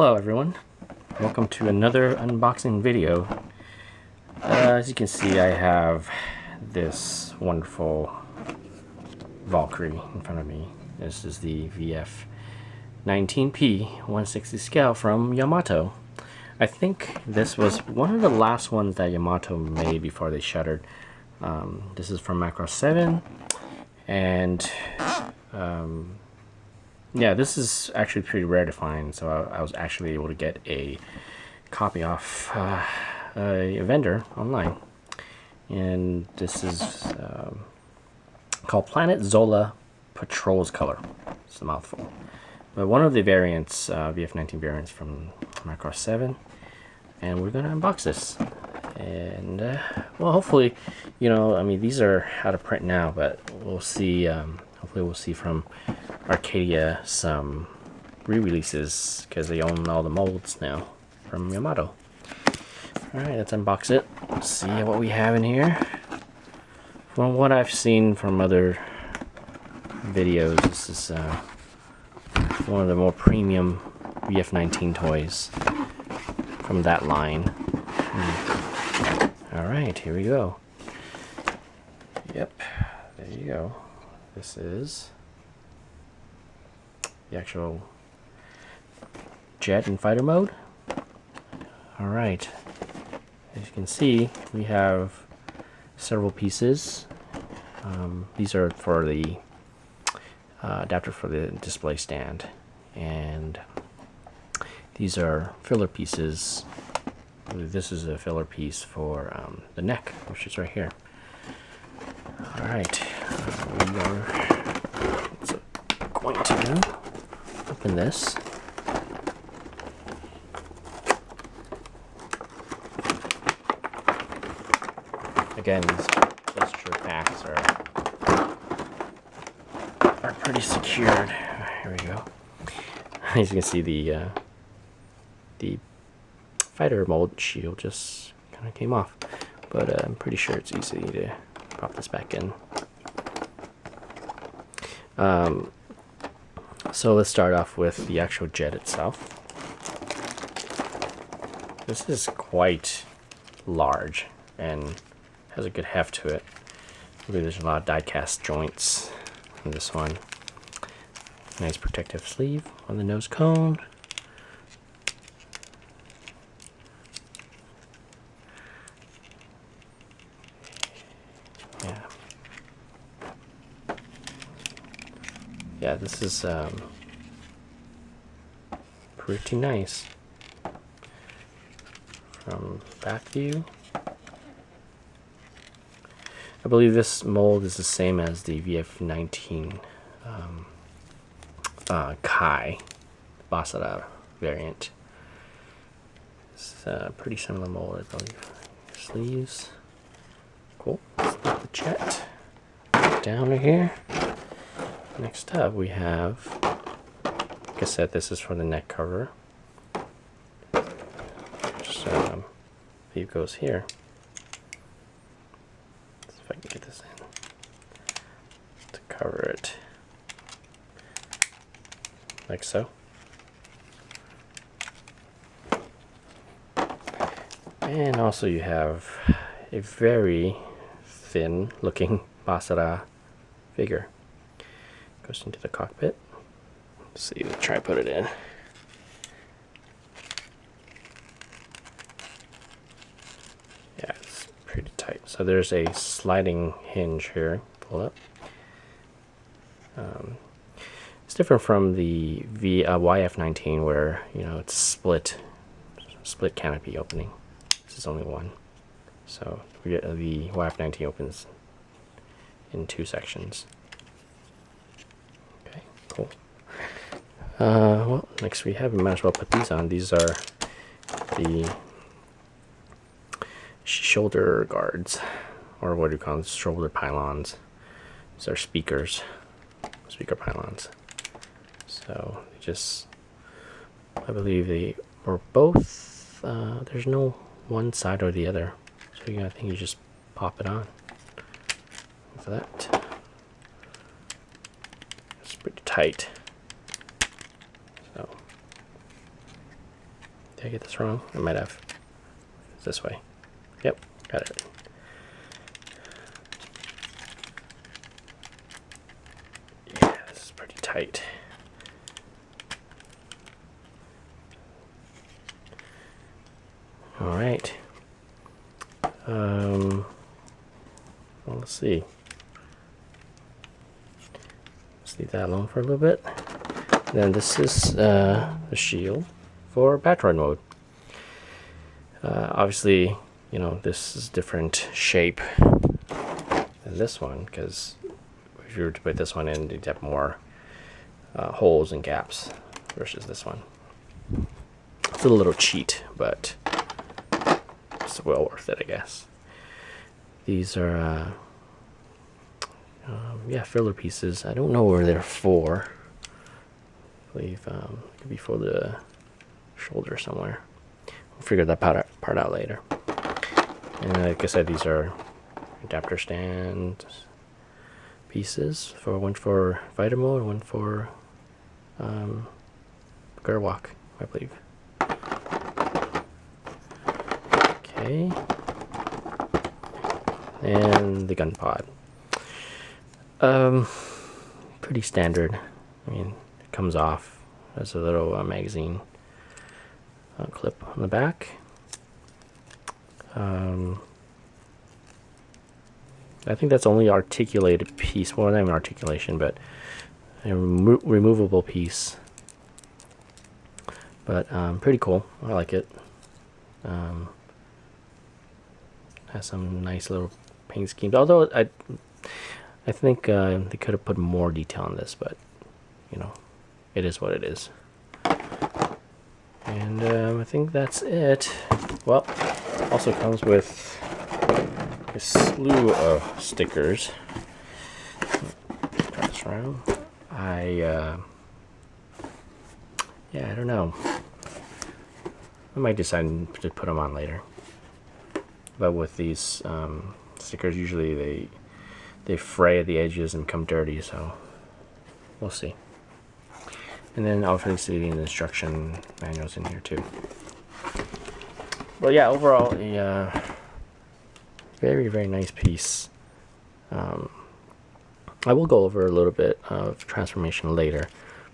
Hello everyone, welcome to another unboxing video. As you can see, I have this wonderful Valkyrie in front of me. This is the VF-19P 160 scale from Yamato. I think this was one of the last ones that Yamato made before they shuttered. This is from Macross 7, and yeah, this is actually pretty rare to find, so I was actually able to get a copy off a vendor online. And this is called Planet Zola Patrol's Color. It's a mouthful. But one of the variants, VF-19 variants from Macross 7. And we're going to unbox this. And, well, hopefully, you know, I mean, these are out of print now, but we'll see, hopefully we'll see from Arcadia some re-releases, because they own all the molds now from Yamato. Alright, let's unbox it. Let's see what we have in here. From what I've seen from other videos, this is one of the more premium VF-19 toys from that line. Alright, here we go. Yep, there you go. This is the actual jet and fighter mode. Alright, as you can see, we have several pieces. These are for the adapter for the display stand, and these are filler pieces. This is a filler piece for the neck, which is right here. Alright, we are going to open this. Again, these blister packs are pretty secured. Here we go. As you can see, the fighter mold shield just kind of came off, but I'm pretty sure it's easy to pop this back in. So let's start off with the actual jet itself. This is quite large and has a good heft to it. Maybe there's a lot of die-cast joints in this one. Nice protective sleeve on the nose cone. Yeah, this is pretty nice. From back view, I believe this mold is the same as the VF-19 Kai Basara variant. It's a pretty similar mold, I believe. Sleeves. Cool. Let's put the jet down here. Next up, we have, like I said, this is for the neck cover. Just sleeve goes here. Let's see if I can get this in to cover it, like so. And also, you have a very thin-looking Basara figure. Goes into the cockpit. Let's see, let's try to put it in. Yeah, it's pretty tight. So there's a sliding hinge here. Pull up. It's different from the YF-19, where it's split canopy opening. This is only one. So the YF-19 opens in two sections. Cool. Well, next we might as well put these on. These are the shoulder guards, or what do you call them? Shoulder pylons. These are speaker pylons. So I believe they are both. There's no one side or the other, so I think you just pop it on. For that. Pretty tight. So Did I get this wrong? I might have. It's this way. Yep, got it. Yeah, this is pretty tight. All right. Well, let's see. Let's leave that alone for a little bit. Then this is the shield for Batroid mode. Obviously, you know, this is different shape than this one, because if you were to put this one in, you'd have more holes and gaps versus this one. It's a little cheat, but it's well worth it, I guess. These are yeah, filler pieces. I don't know where they're for. I believe it could be for the shoulder somewhere. We'll figure that part out later. And like I said, these are adapter stand pieces, for one for fighter mode, one for Gerwalk, I believe. Okay. And the Gunpod. Pretty standard. I mean, it comes off as a little magazine clip on the back. I think that's only articulated piece. Well, not even articulation, but a removable piece. But pretty cool. I like it. Has some nice little paint schemes. Although I think they could have put more detail on this, but you know, it is what it is. And I think that's it. Well, also comes with a slew of stickers. Turn this around. Yeah, I don't know. I might decide to put them on later. But with these stickers, usually they fray at the edges and become dirty, so we'll see. And then obviously the instruction manuals in here too. Well, yeah, overall a very, very nice piece. I will go over a little bit of transformation later,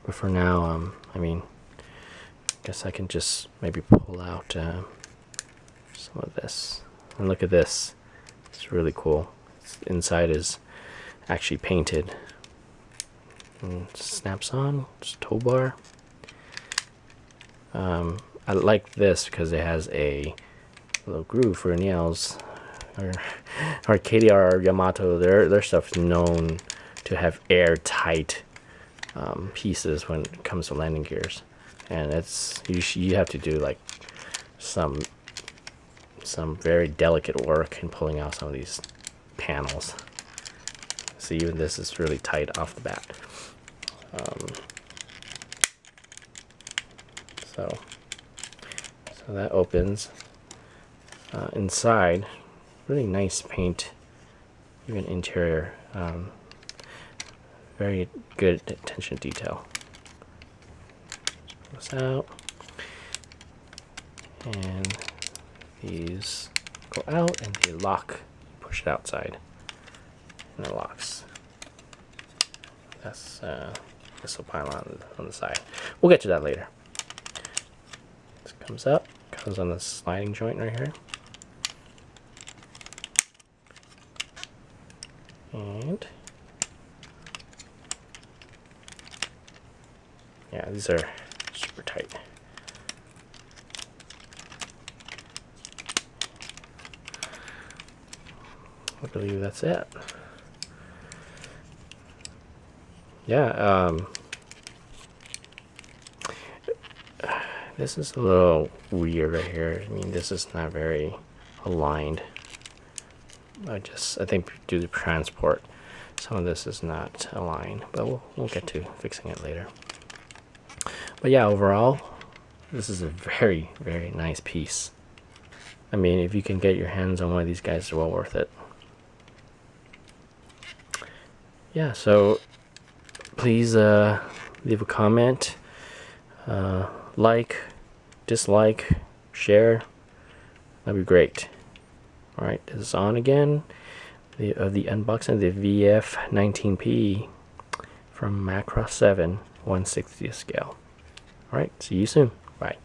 but for now, I mean, I guess I can just maybe pull out some of this. And look at this. It's really cool. Inside is actually painted. And it snaps on. Just tow bar. I like this because it has a little groove for your nails. Or KDR or Yamato, their stuff's known to have airtight pieces when it comes to landing gears, and it's you have to do like some very delicate work in pulling out some of these panels. So even this is really tight off the bat. So that opens. Inside, really nice paint, even interior. Very good attention to detail. Pull this out, and these go out and they lock. Push it outside, and it locks. That's this will pile on the side. We'll get to that later. This comes up, comes on the sliding joint right here. And yeah, these are super tight. I believe that's it. Yeah, this is a little weird right here. I mean, this is not very aligned. I think due to transport, some of this is not aligned, but we'll get to fixing it later. But yeah, overall, this is a very, very nice piece. I mean, if you can get your hands on one of these guys, they're well worth it. Yeah, so please leave a comment, like, dislike, share. That'd be great. All right, this is on again. The unboxing of the VF-19P from Macross 7 1/60th scale. All right, see you soon. Bye.